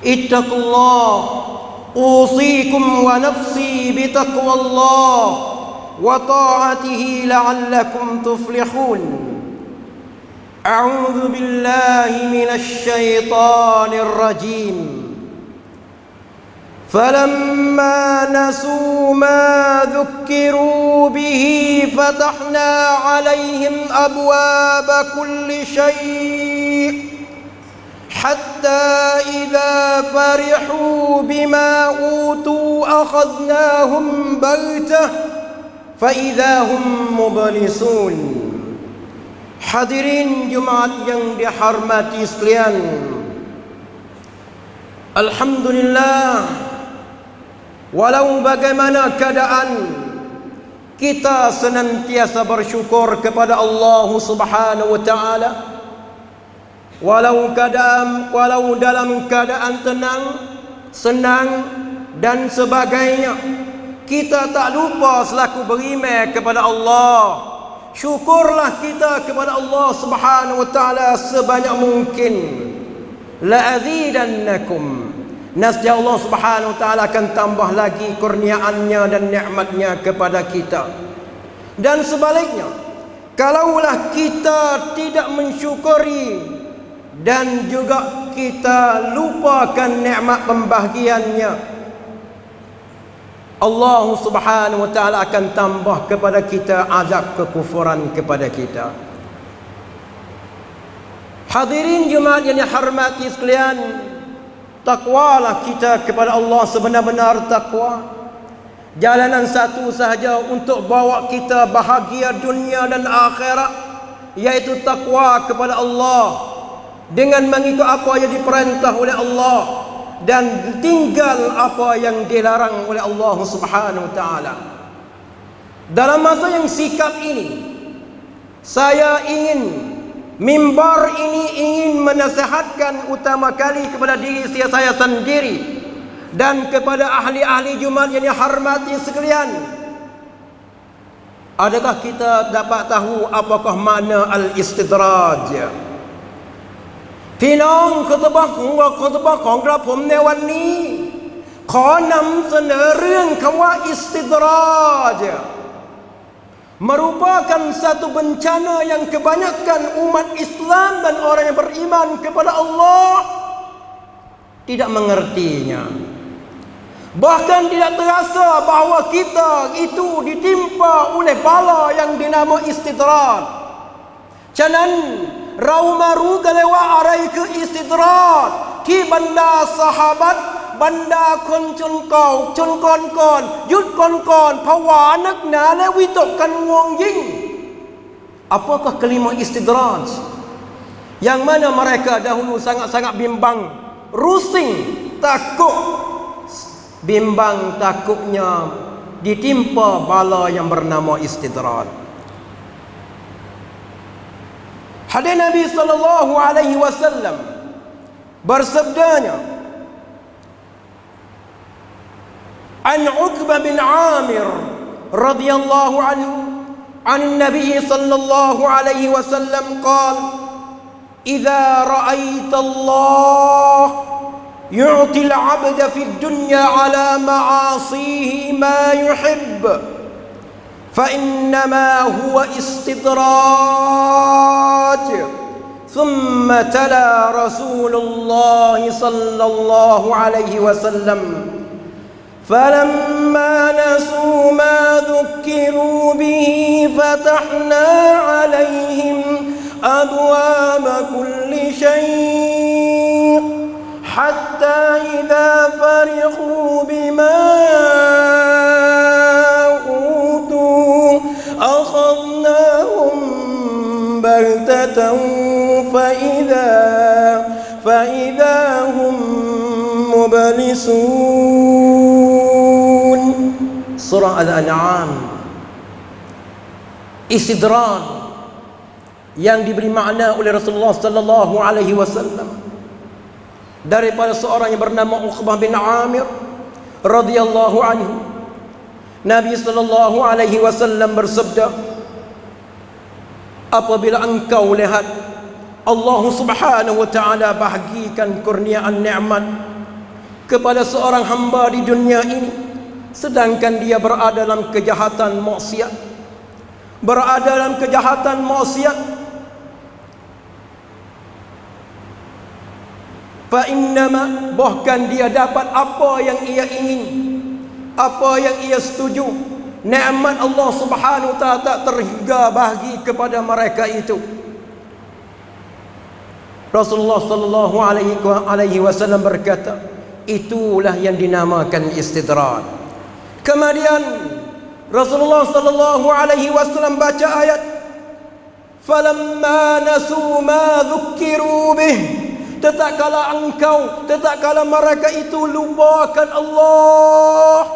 Ittaqullah, usikum wa nafsi bitaqwallah wa ta'atihi la'allakum tuflihun. A'udzu billahi minasy syaithanir rajim. Falamma nasu ma dzukkiru bihi fatahna 'alaihim abwaaba kulli syai' حتى إذا فرحوا بما أوتوا أخذناهم بغتة فإذا هم مبلسون. Hadirin Jumaat yang dihormati sekalian, alhamdulillah, walau bagaimana keadaan, kita senantiasa bersyukur kepada Allah Subhanahu wa taala. Walau dalam keadaan tenang, senang dan sebagainya, kita tak lupa selaku beriman kepada Allah. Syukurlah kita kepada Allah Subhanahu wa taala sebanyak mungkin. La azidannakum. Nasya Allah Subhanahu wa taala akan tambah lagi kurniaannya dan nikmatnya kepada kita. Dan sebaliknya, kalaulah kita tidak mensyukuri dan juga kita lupakan nikmat pembahagiannya, Allah Subhanahu wa taala akan tambah kepada kita azab kekufuran kepada kita. Hadirin Jumaat yang dihormati sekalian, takwalah kita kepada Allah sebenar-benar takwa. Jalanan satu sahaja untuk bawa kita bahagia dunia dan akhirat, yaitu takwa kepada Allah, dengan mengikut apa yang diperintah oleh Allah dan tinggal apa yang dilarang oleh Allah Subhanahu wa taala. Dalam masa yang sikap ini, saya ingin mimbar ini ingin menasihatkan utama kali kepada diri saya sendiri dan kepada ahli-ahli Jumaat yang dihormati sekalian. Adakah kita dapat tahu apakah makna al-istidraj? พี่น้องคุตบะของกระผมในวันนี้ขอนำเสนอเรื่องคำว่าอิสติดราจ merupakan satu bencana yang kebanyakan umat Islam dan orang yang beriman kepada Allah tidak mengertinya. Bahkan tidak terasa bahawa kita itu ditimpa oleh bala yang dinama istidraj. ฉะนั้นเรามารู้กันเลยว่าอะไรคืออิสติดราจที่บรรดาซอฮาบะห์บรรดาคนชนเก่าชนก่อนยุคก่อนผวานักหนาและวิตกกันงวงยิ่ง apakah kelima istidraj yang mana mereka dahulu sangat-sangat bimbang, rusing, takut, bimbang takutnya ditimpa bala yang bernama istidraj. Hadis Nabi sallallahu alaihi wasallam bersabdanya, an Uqbah bin Amir radhiyallahu anhu an Nabi sallallahu alaihi wasallam qala idza ra'aita Allah yu'ti al-'abda fi ad-dunya 'ala ma'asihi ma yuhibb فإنما هو استدراج. ثم تلا رسول الله صلى الله عليه وسلم فلما نسوا ما ذكروا به فتحنا عليهم أبواب كل شيء حتى إذا فرحوا بما أخذناهم بغتة فإذا هم مبلسون. Surah Al-An'am. Istidraj yang diberi makna oleh Rasulullah sallallahu alaihi wasallam daripada seorang yang bernama Uqbah bin Amir radhiyallahu anhu. Nabi sallallahu alaihi wasallam bersabda, apabila engkau lihat Allah Subhanahu wa taala bahagikan kurniaan nikmat kepada seorang hamba di dunia ini, sedangkan dia berada dalam kejahatan maksiat, fa innama, bahkan dia dapat apa yang ia ingin, apa yang ia setuju, nikmat Allah Subhanahu wa taala tak terhingga bahagi kepada mereka itu. Rasulullah sallallahu alaihi wasallam berkata, itulah yang dinamakan istidraj. Kemudian Rasulullah sallallahu alaihi wasallam baca ayat, falamma nasu ma dzukkiru bih, tatkala mereka itu lupakan Allah,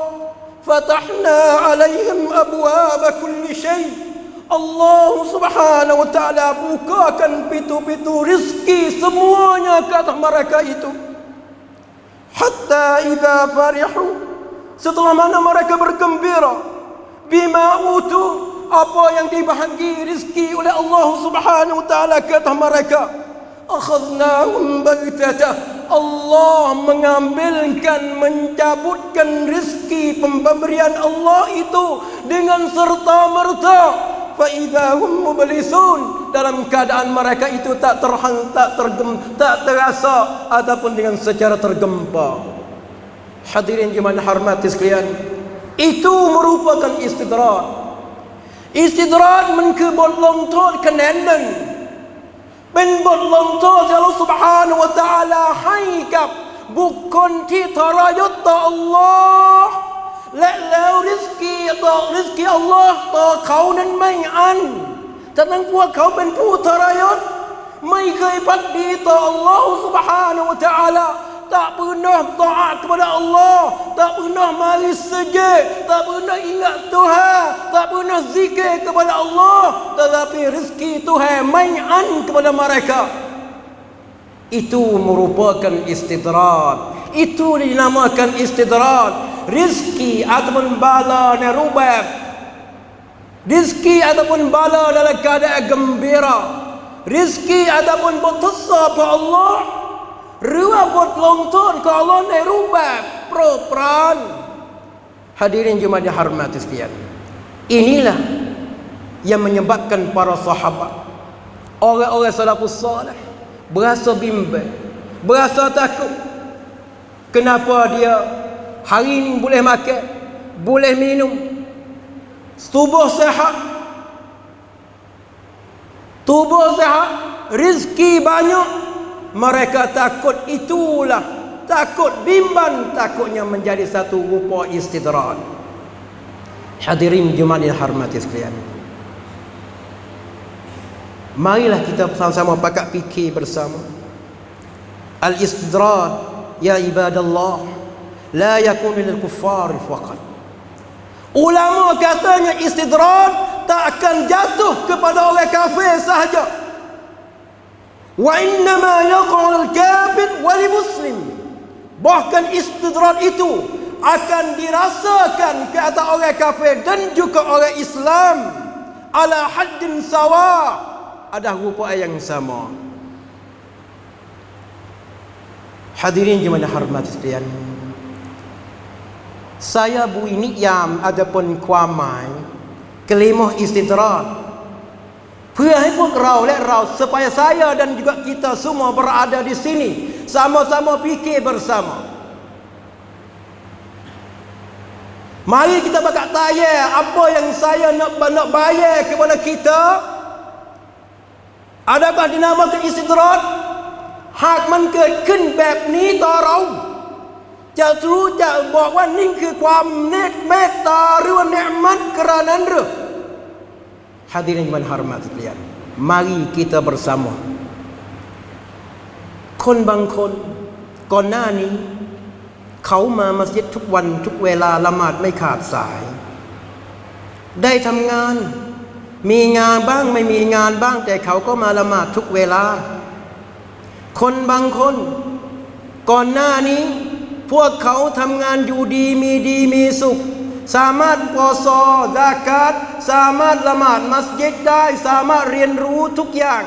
fatahna alaihim abwaaba kulli syai', Allah Subhanahu wa taala bukakan pintu-pintu rizki semuanya ke atas mereka itu. Hatta idza farihu, setelah mana mereka bergembira, bima utu, apa yang dibahagi rizki oleh Allah Subhanahu wa taala ke atas mereka, akhadnahum baghtah, Allah mengambilkan, mencabutkan rizki pemberian Allah itu dengan serta-merta. Fa idza hum mublisun, dalam keadaan mereka itu tak terasa ataupun dengan secara tergempa. Hadirin jemaah hormati sekalian, itu merupakan istidraj. Istidrajมันคือบทลงโทษคะแนนหนึ่ง เป็นบทลงโทษที่อัลเลาะห์ซุบฮานะฮูวะตะอาลาให้กับบุคคลที่ทรยศต่ออัลลอฮ์และแล้วริสกีอัลลอฮ์ต่อเขานั้นไม่อันทั้งพวกเขาเป็นผู้ทรยศไม่เคยภักดีต่ออัลลอฮ์ซุบฮานะฮูวะตะอาลา tak pernah taat kepada Allah, tak pernah mari sujud, tak pernah ingat Tuhan, tak pernah zikir kepada Allah, tetapi rezeki Tuhan mainan kepada mereka. Itu merupakan istidraj. Itu dinamakan istidraj. Rizki ataupun bala nerubab, rizki ataupun bala dalam keadaan gembira, rizki ataupun bertesab kepada Allah, หรือว่าบทลงโทษของอัลเลาะห์ในรูปแบบโปรดปราน Hadirin Jumat yang hormati sekalian, inilah yang menyebabkan para sahabat, orang-orang salafus salih berasa bimbang, berasa takut. Kenapa dia hari ini boleh makan, boleh minum, tubuh sehat, rezeki banyak. Mereka takut, itulah takut, bimbang, takutnya menjadi satu rupa istidraj. Hadirin Jumat yang hormati sekalian, marilah kita sama-sama pakat fikir bersama. Al-istidraj ya ibadallah la yakun lil kuffar faqat. Ulama katanya istidraj tak akan jatuh kepada orang kafir sahaja. Wa innama yaqa'ul kafir wal muslim. Bahkan istidraj itu akan dirasakan ke atas orang kafir dan juga orang Islam ala haddin sawa, ada rupa yang sama. Hadirin jemaah hormati sekalian, saya bui niyyam adapun ความหมาย kalimah istidraj เพื่อให้พวกเราและเรา supaya saya dan juga kita semua berada di sini sama-sama fikir bersama. Mari kita bakal tanya apa yang saya nak bayar kepada kita. Adakah dinamakan istidraj? หากมันเกิดขึ้นแบบนี้ต่อเรา จะรู้จะบอกว่านี่คือความเมตตาหรือว่านิมัตกระนั้นหรือ Hadirin yang hormat sekalian, mari kita bersama. คนบางคนก่อนหน้านี้เขามามัสยิดทุกวันทุกเวลาละหมาดไม่ขาดสาย ได้ทำงานมีงานบ้างไม่มีงานบ้างแต่เขาก็มาละหมาดทุกเวลา คนบางคนก่อนหน้านี้พวกเขาทำงานอยู่ดีมีสุข สามารถปอซอซากัตสามารถละหมาดมัสยิดได้สามารถเรียนรู้ทุกอย่าง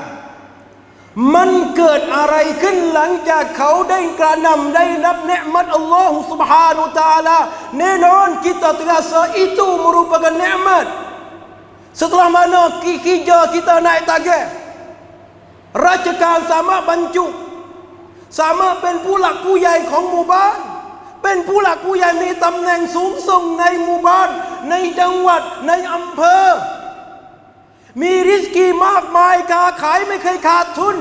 มันเกิดอะไรขึ้นหลังจากเขาได้กระนำได้รับเนืมัตอัลลอฮฺ Subhanahu Wa Taala แน่นอนkita terasa itu merupakan nikmat setelah mana kerja kita naik targetราชการสามารถบรรจุสามารถเป็นผู้หลักผู้ใหญ่ของหมู่บ้านเป็นผู้หลักผู้ใหญ่มีตำแหน่งสูงส่งในหมู่บ้านในจังหวัดในอำเภอมีริสกีมากมายค้าขายไม่เคยขาดทุน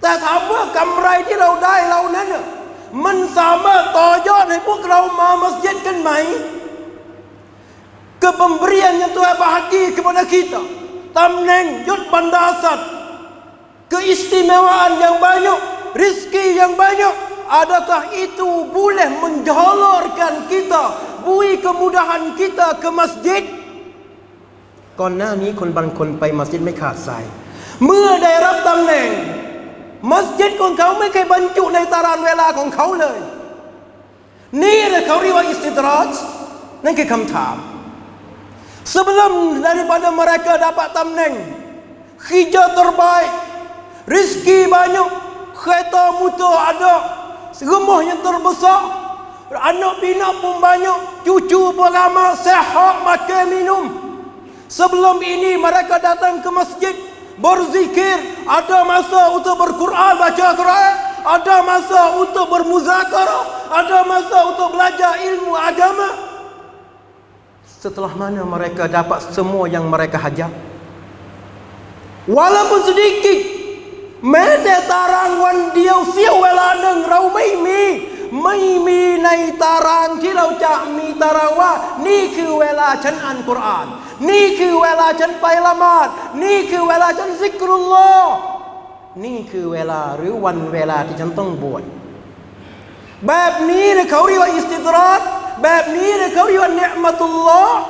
แต่ถามว่ากำไรที่เราได้เรานั้นมันสามารถต่อยอดให้พวกเรามามัสยิดกันไหม Pemberian yang Tuhan bahagi kepada kita, tamneng, yud bandasat, keistimewaan yang banyak, rizki yang banyak, adakah itu boleh menjolorkan kita, bui kemudahan kita ke masjid? ก่อนหน้านี้คนบางคนไปมัสยิดไม่ขาดสายเมื่อได้รับตำแหน่งมัสยิดของเขาไม่เคยบรรจุในตารางเวลาของเขาเลยนี่แหละเขาเรียกว่าอิสติดราจนั่นคือคำถามSebelum daripada mereka dapat tamneng, kerja terbaik, rezeki banyak, kereta motor ada, rumah yang terbesar, anak pinak pun banyak, cucu pun ramai, sehat, makan, minum. Sebelum ini mereka datang ke masjid, berzikir, ada masa untuk berquran, baca Quran, ada masa untuk bermuzakarah, ada masa untuk belajar ilmu agama. Setelah mana mereka dapat semua yang mereka hajat walaupun sedikit แม้แต่ตารางวันเดียวเสี้ยวเวลาหนึ่งเราไม่มีในตารางที่เราจะมีตารางว่านี่คือเวลาฉันอ่านกุรอานนี่คือเวลาฉันไปละหมาดนี่คือเวลาฉันซิกรุลลอฮ์นี่คือเวลาหรือวันเวลาที่ฉันต้องบวชแบบนี้เนี่ยเขาเรียกว่าอิสติดราจแบบนี้เนี่ยเขาเรียกว่าเนืมัตุลลอฮ์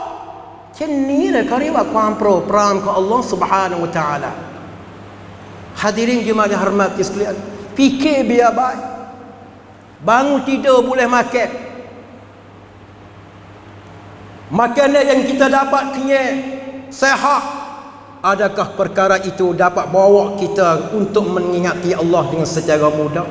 เช่นนี้เนี่ยเขาเรียกว่าความโปรดปรานของอัลลอฮ์ Subhanahu Wa Taala Hadirin jemaah dihormati sekalian fikir biar baik bangun tidur boleh makan makanan yang kita dapat kenyang sehat adakah perkara itu dapat bawa kita untuk mengingati Allah dengan secara mudah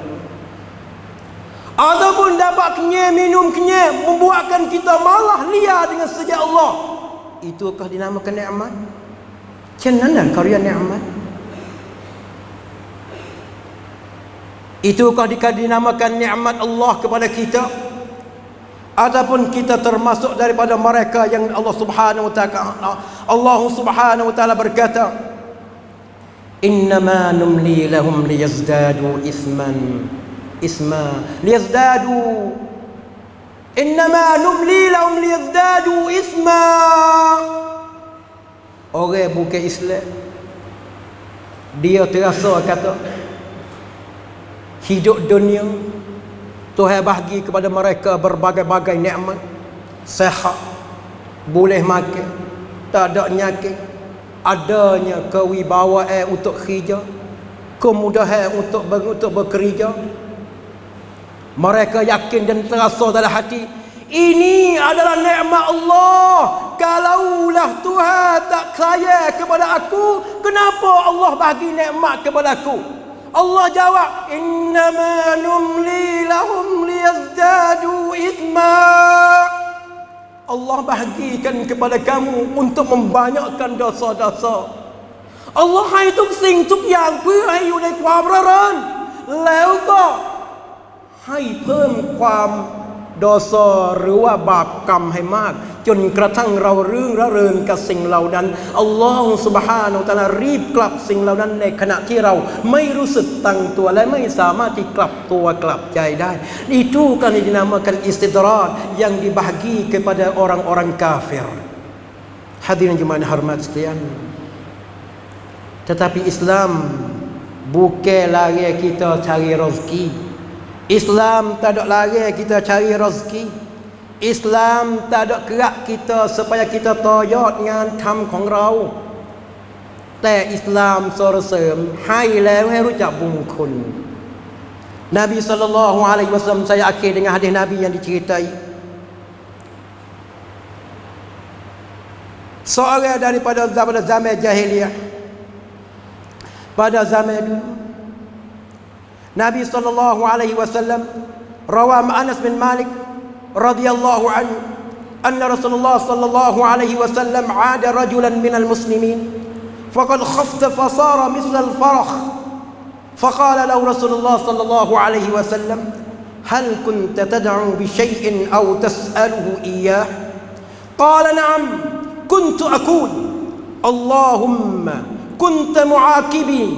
ataupun dapat kenyang, minum kenyang membuatkan kita malah liar dengan sejak Allah itukah dinamakan nikmat? Macam mana karya nikmat? Itukah dinamakan nikmat Allah kepada kita? Ataupun kita termasuk daripada mereka yang Allah Subhanahu Wa Taala berkata innama numli lahum liyazdadu isma liyazdadu innama numli lahum liyazdadu isma orang bukan Islam dia terasa kata hidup dunia Tuhan bagi kepada mereka berbagai-bagai nikmat sehat boleh makan tak ada penyakit adanya kewibawaan untuk kerja kemudahan untuk bekerja mereka yakin dan terasa dalam hati ini adalah nikmat Allah kalaulah Tuhan tak kaya kepada aku kenapa Allah bagi nikmat kepada aku Allah jawab innama numli lahum liyazdadu ithma Allah bahagikan kepada kamu untuk membanyakkan dosa-dosa Allahให้ทุกสิ่งทุกอย่างเพื่อให้อยู่ในความระเริงแล้วก็ให้เพิ่มความดอซอหรือว่าบาปกรรมให้มากจนกระทั่งเรารื่นระเริงกับสิ่งเหล่านั้นอัลลอฮฺซุบฮานะฮูวะตะอาลารีบกลับสิ่งเหล่านั้นในขณะที่เราไม่รู้สึกตั้งตัวและไม่สามารถที่กลับตัวกลับใจได้ itu kan dinamakan istidraj yang dibahagi kepada orang-orang kafir hadirin jemaah hormat sekalian tetapi Islam bukan lari kita cari rezeki Islam tak ada lari kita cari rezeki Islam tak ada kerak kita supaya kita tayatงานทำของเราแต่อิสลามสรรเสริญให้แล้วให้รู้จักบุญคุณนบีศ็อลลัลลอฮุอะลัยฮิวะซัลลัมsaya akhir dengan hadis Nabi yang diceritai seorang daripada zaman jahiliyah, pada zaman dulu Nabi SAW rawam Anas bin Malik radhiyallahu anhu anna Rasulullah sallallahu alaihi wasallam ada rajulan minal muslimin faqad khafta fasara misla al-farakh faqala lahu Rasulullah sallallahu alaihi wasallam hal kunta tad'u bi shay'in aw tas'aluhu iyyah qala na'am kuntu aqul Allahumma kunta mu'aqibin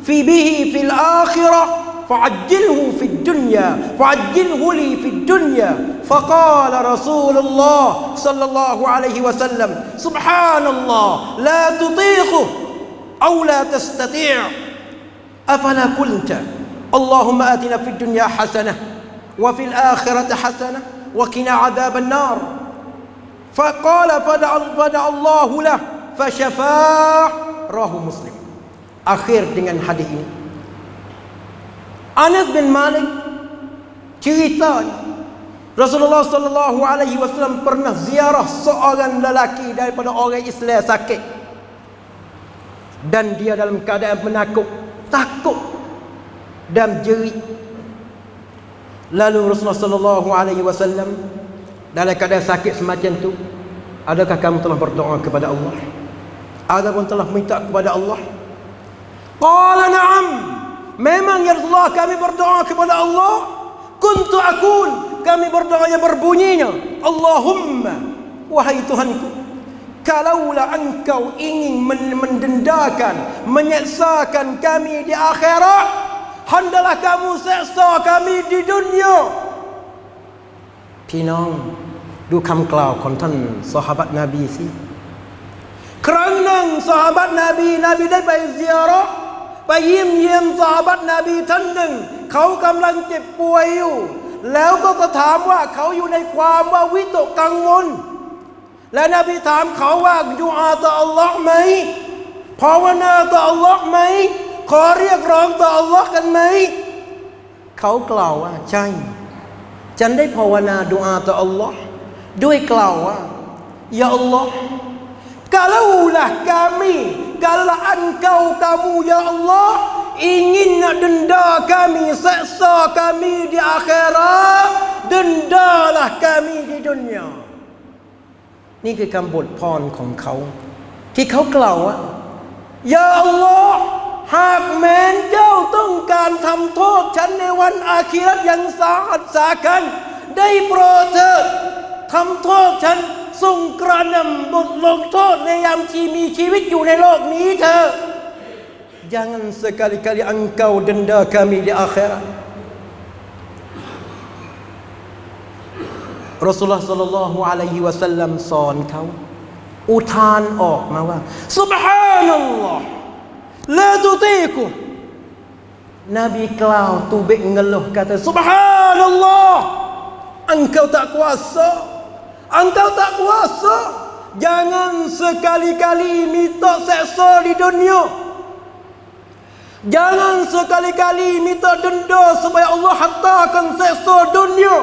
fi bihi fil akhirah فعجله في الدنيا فعجله لي في الدنيا فقال رسول الله صلى الله عليه وسلم سبحان الله لا تطيقه أو لا تستطيع أفلا قلت اللهم آتنا في الدنيا حسنة وفي الآخرة حسنة وقنا عذاب النار فقال فدع الله له فشفاه رواه مسلم. Akhir dengan hadis ini, Anas bin Malik cerita Rasulullah sallallahu alaihi wasallam pernah ziarah seorang lelaki daripada orang Islam sakit, dan dia dalam keadaan takut dan jerit. Lalu Rasulullah sallallahu alaihi wasallam dalam keadaan sakit semacam tu, adakah kamu telah berdoa kepada Allah? Adakah telah minta kepada Allah? Qala na'am, memang ya Rasulullah kami berdoa kepada Allah. Kuntu aqul, kami berdoa yang berbunyinya Allahumma, wahai Tuhanku, kalaulah engkau ingin mendendakan, menyeksakan kami di akhirat, hendalah kamu seksa kami di dunia. พี่น้องดูคำกล่าวของท่านซอฮาบะห์นบีสิครั้งหนึ่งซอฮาบะห์นบีได้ไปซิยาเราะห์ไปเยี่ยมซอฮาบะห์นบีท่านหนึ่งเขากำลังเจ็บป่วยอยู่แล้วก็ถามว่าเขาอยู่ในความว่าวิตกกังวลและนบีถามเขาว่าดุอาต่ออัลลอฮ์ไหมภาวนาต่ออัลลอฮ์ไหมขอเรียกร้องต่ออัลลอฮ์กันไหมเขากล่าวว่าใช่ฉันได้ภาวนาดุอาต่ออัลลอฮ์ด้วยกล่าวว่ายาอัลลอฮ์kalaulah kami, kalau engkau kamu ya Allah ingin nak denda kami, seksa kami di akhirat, dendalah kami di dunia. นี่คือคำบทพรของเขาที่เขากล่าวว่ายาอัลลอฮ์หากแม้นเจ้าต้องการทำโทษฉันในวันอาคิเราะห์อย่างสาหัสสากันได้โปรดเถิดทำโทษฉันทรงกระหน่ำบทลงโทษในยามที่มีชีวิตอยู่ในโลกนี้เถอะ Jangan sekali-kali engkau denda kami di akhirat. Rasulullah sallallahu alaihi wasallam สอนเขาอุทานออกมาว่า Subhanallah la tutiku. Nabi กล่าวtubik ngeluh kata Subhanallah, engkau tak kuasa, engkau tak kuasa. Jangan sekali-kali minta seksa di dunia. Jangan sekali-kali minta denda supaya Allah hantarkan seksa dunia.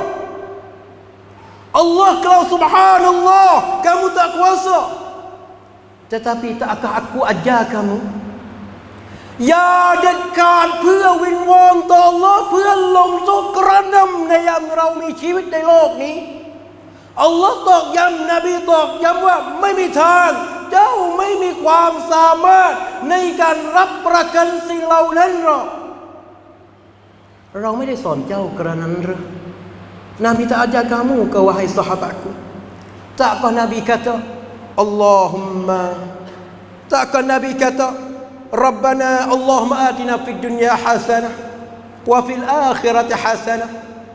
Allah kalau subhanallah kamu tak kuasa, tetapi takkah aku ajar kamuอย่าเด็ดขาดเพื่อวิงวอนต่อ Allah เพื่อลงโทษกระหน่ำในยามเรามีชีวิตในโลกนี้ Allah ตอกย้ำนบีตอกย้ำว่าไม่มีทางเจ้าไม่มีความสามารถในการรับประกันสิ่งเหล่านั้นหรอกเราไม่ได้สอนเจ้ากระนั้นหรือNabi tak ajar kamu ke wahai sahabatku? Takkah Nabi kata Allahumma, takkah Nabi kata Rabbana Allahumma atina fid dunya hasanah wa fil akhirati hasanah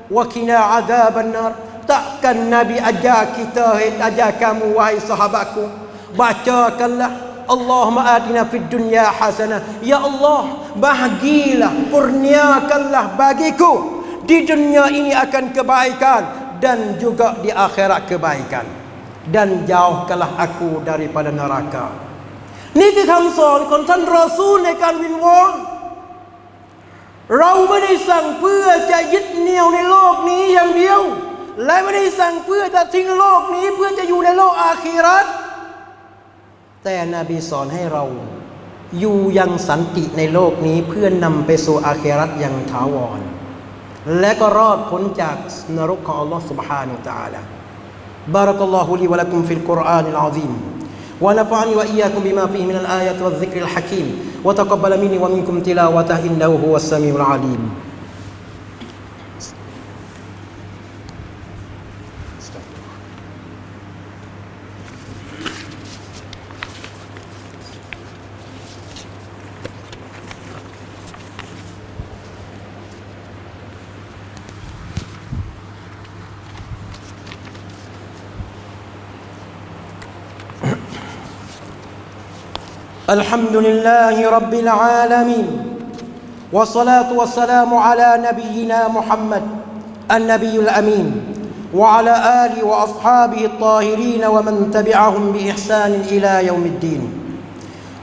wa qina adzaban nar. Takkan Nabi ajar kita, ajar kamu wahai sahabatku, bacakanlah Allahumma atina fid dunya hasanah, ya Allah bahagilah, kurniakanlah bagiku di dunia ini akan kebaikan dan juga di akhirat kebaikan, dan jauhkanlah aku daripada neraka. นี่คือคำสอนของท่านรอซูลในการวิงวอนเราไม่ได้สั่งเพื่อจะยึดเหนี่ยวในโลกนี้อย่างเดียวและไม่ได้สั่งเพื่อจะทิ้งโลกนี้เพื่อจะอยู่ในโลกอาคิเราะห์ แต่นบีสอนให้เราอยู่ยังสันติในโลกนี้เพื่อนำไปสู่อาคิเราะห์อย่างถาวรและก็รอดพ้นจากนรกของอัลลอฮฺ سبحانه และ تعالى بارك الله لي ولكم في القرآن العظيم ونفعني وإياكم بما فيه من الآيات والذكر الحكيم وتقبل مني ومنكم تلاوته إنه هو السميع العليم الحمد لله رب العالمين والصلاة والسلام على نبينا محمد النبي الأمين وعلى آله وأصحابه الطاهرين ومن تبعهم بإحسان إلى يوم الدين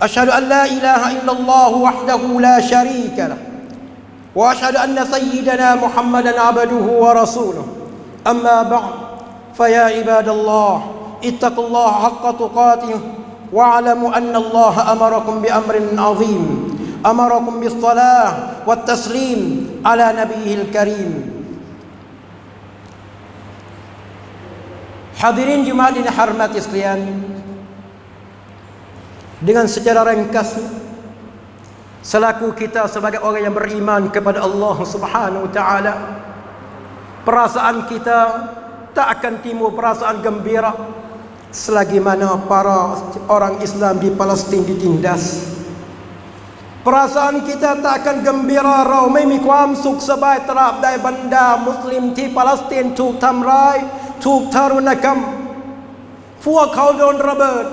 أشهد أن لا إله إلا الله وحده لا شريك له وأشهد أن سيدنا محمدا عبده ورسوله أما بعد فيا عباد الله اتقوا الله حق تقاته واعلموا أن الله أمركم بأمر عظيم أمركم بالصلاة والتسليم على نبيه الكريم Hadirin Jumat ini hormati sekalian, dengan secara ringkas selaku kita sebagai orang yang beriman kepada Allah Subhanahu wa taala, perasaan kita tak akan timbul perasaan gembira selagi mana para orang Islam di Palestin ditindas. Perasaan kita tak akan gembiraเราไม่มีความสุขสบายตราบใดบรรดามุสลิมที่ปาเลสไตน์ถูกทำร้ายถูกทารุณกรรมพวกเขาโดนระเบิด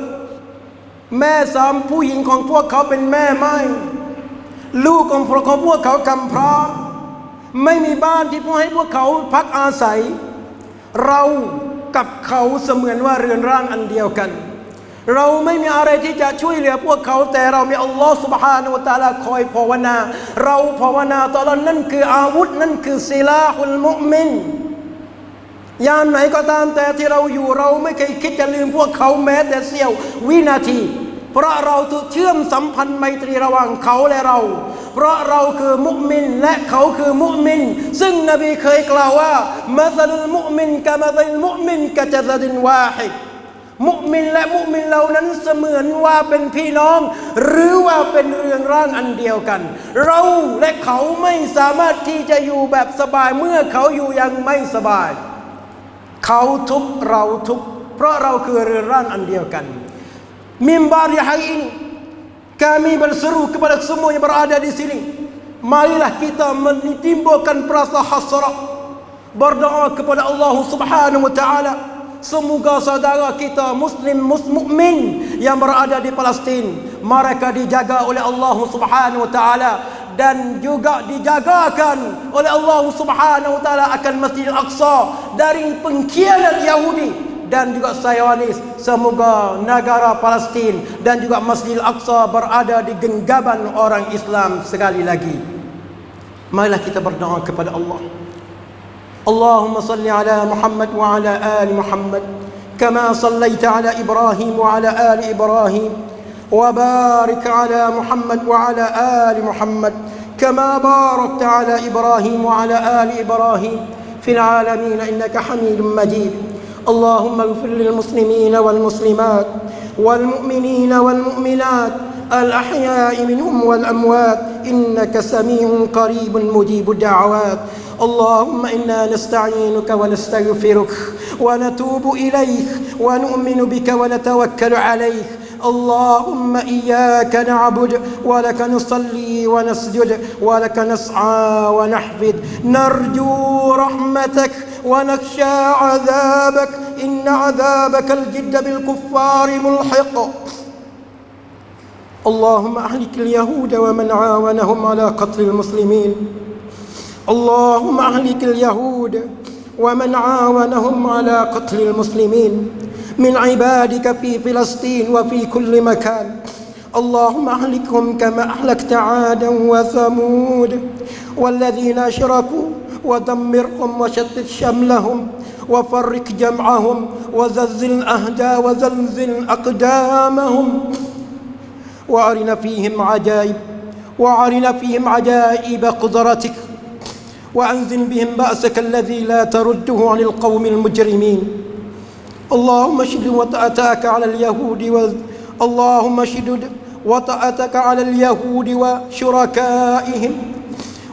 แม่สามผู้หญิงของพวกเขาเป็นแม่ไม้ลูกของพวกเขากำพร้าไม่มีบ้านที่พวกให้พวกเขาพักอาศัยเรากับเขาเสมือนว่าเรือนร่างอันเดียวกันเราไม่มีอะไรที่จะช่วยเหลือพวกเขาแต่เรามีอัลลอฮฺ سبحانه และ تعالى คอยภาวนาเราภาวนาตลอดนั่นคืออาวุธนั่นคือซิลาฮุลมุอ์มินยามไหนก็ตามแต่ที่เราอยู่เราไม่เคยคิดจะลืมพวกเขาแม้แต่เสี้ยววินาทีเพราะเราถูกเชื่อมสัมพันธ์ไมตรีระหว่างเขาและเราเพราะเราคือมุมินและเขาคือมุมินซึ่งนบีเคยกล่าวว่ามัซลุลมุมินกะมัซลุลมุมินกะจัซดินวาฮิดมุมินและมุมินเหล่านั้นเสมือนว่าเป็นพี่น้องหรือว่าเป็นเรือนร่างอันเดียวกันเราและเขาไม่สามารถที่จะอยู่แบบสบายเมื่อเขาอยู่ยังไม่สบายเขาทุกข์เราทุกข์เพราะเราคือเรือนร่างอันเดียวกันmimbar hari ini kami berseru kepada semua yang berada di sini, marilah kita menimbulkan perasaan hasrat, berdoa kepada Allah Subhanahu wa taala semoga saudara kita muslim mukmin yang berada di Palestin mereka dijaga oleh Allah Subhanahu wa taala dan juga dijagakan oleh Allah Subhanahu wa taala akan Masjidil Aqsa dari pengkhianat Yahudi dan juga Zionis. Semoga negara Palestin dan juga Masjidil Aqsa berada di genggaman orang Islam sekali lagi. Marilah kita berdoa kepada Allah. Allahumma salli ala Muhammad wa ala ali Muhammad kama sallaita ala Ibrahim wa ala ali Ibrahim wa barik ala Muhammad wa ala ali Muhammad kama barakta ala Ibrahim wa ala ali Ibrahim fil alamin innaka Hamidum Majid. اللهم اغفر للمسلمين والمسلمات والمؤمنين والمؤمنات الأحياء منهم والأموات إنك سميع قريب مجيب الدعوات اللهم إنا نستعينك ونستغفرك ونتوب إليك ونؤمن بك ونتوكل عليك اللهم إياك نعبد ولك نصلي ونسجد ولك نسعى ونحفد نرجو رحمتك ونخشى عذابك إن عذابك الجد بالكفار ملحق اللهم أهلك اليهود ومن عاونهم على قتل المسلمين اللهم أهلك اليهود ومن عاونهم على قتل المسلمين من عبادك في فلسطين وفي كل مكان اللهم أهلكهم كما أهلكت عادا وثمود والذين أشركوا ودمرهم وشتت شملهم وفرق جمعهم وزلزل أهدا وزلزل أقدامهم وأرنا فيهم عجائب قدرتك وأنزل بهم بأسك الذي لا ترده عن القوم المجرمين. اللهم اشدد وطأتك على اليهود وشركائهم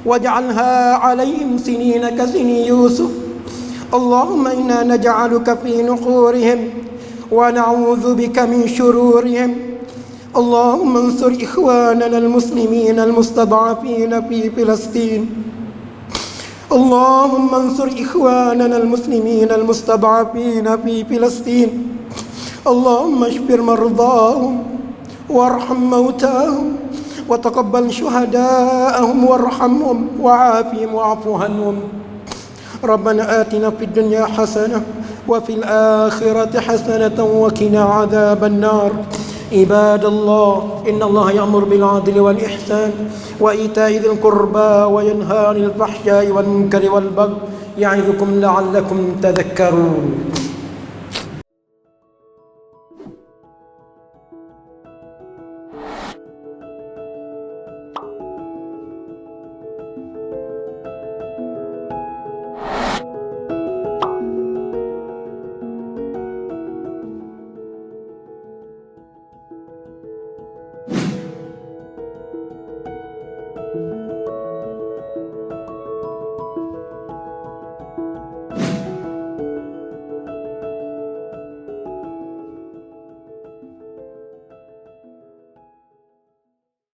واجعلها عليهم سنين كسني يوسف. اللهم إنا نجعلك في نحورهم ونعوذ بك من شرورهم. اللهم انصر إخواننا المسلمين المستضعفين في فلسطين. اللهم انصر إخواننا المسلمين المستضعفين في فلسطين. اللهم اشف مرضاهم وارحم موتاهم وتقبل شهداءهم وارحمهم وعافهم واعف عنهم. ربنا آتنا في الدنيا حسنة وفي الآخرة حسنة وقنا عذاب النار. عباد الله، إن الله يأمر بالعدل والإحسان وإيتاء ذي القربى وينهى عن الفحشاء والمنكر والبغي يعظكم لعلكم تذكرون.